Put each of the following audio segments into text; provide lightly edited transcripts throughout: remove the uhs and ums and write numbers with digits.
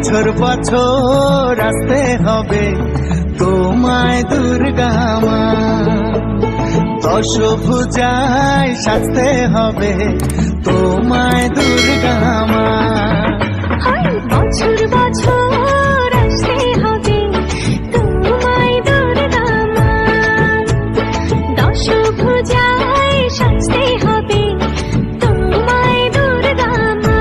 বছর বছর আসতে হবে তোমায় দুর্গা মা, দশভুজায় সাজতে হবে তোমায় দুর্গা মা। বছর বছর আসতে হবে তোমায় দুর্গা মা, দশভুজায় সাজতে হবে তোমায় দুর্গা মা।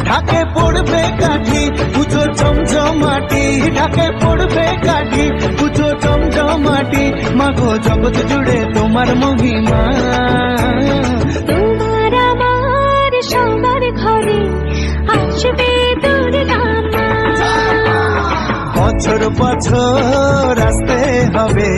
ঢাকে পড়বে কাঠি পুজো চমচমাটি, ঢাকে পড়বে কাঠি পুজো চমচমাটি, মাগো জগৎ জুড়ে তোমার মহিমা। তোমার আমার সবার ঘরে আসবে দুর্গা মা, বছর বছর আসতে হবে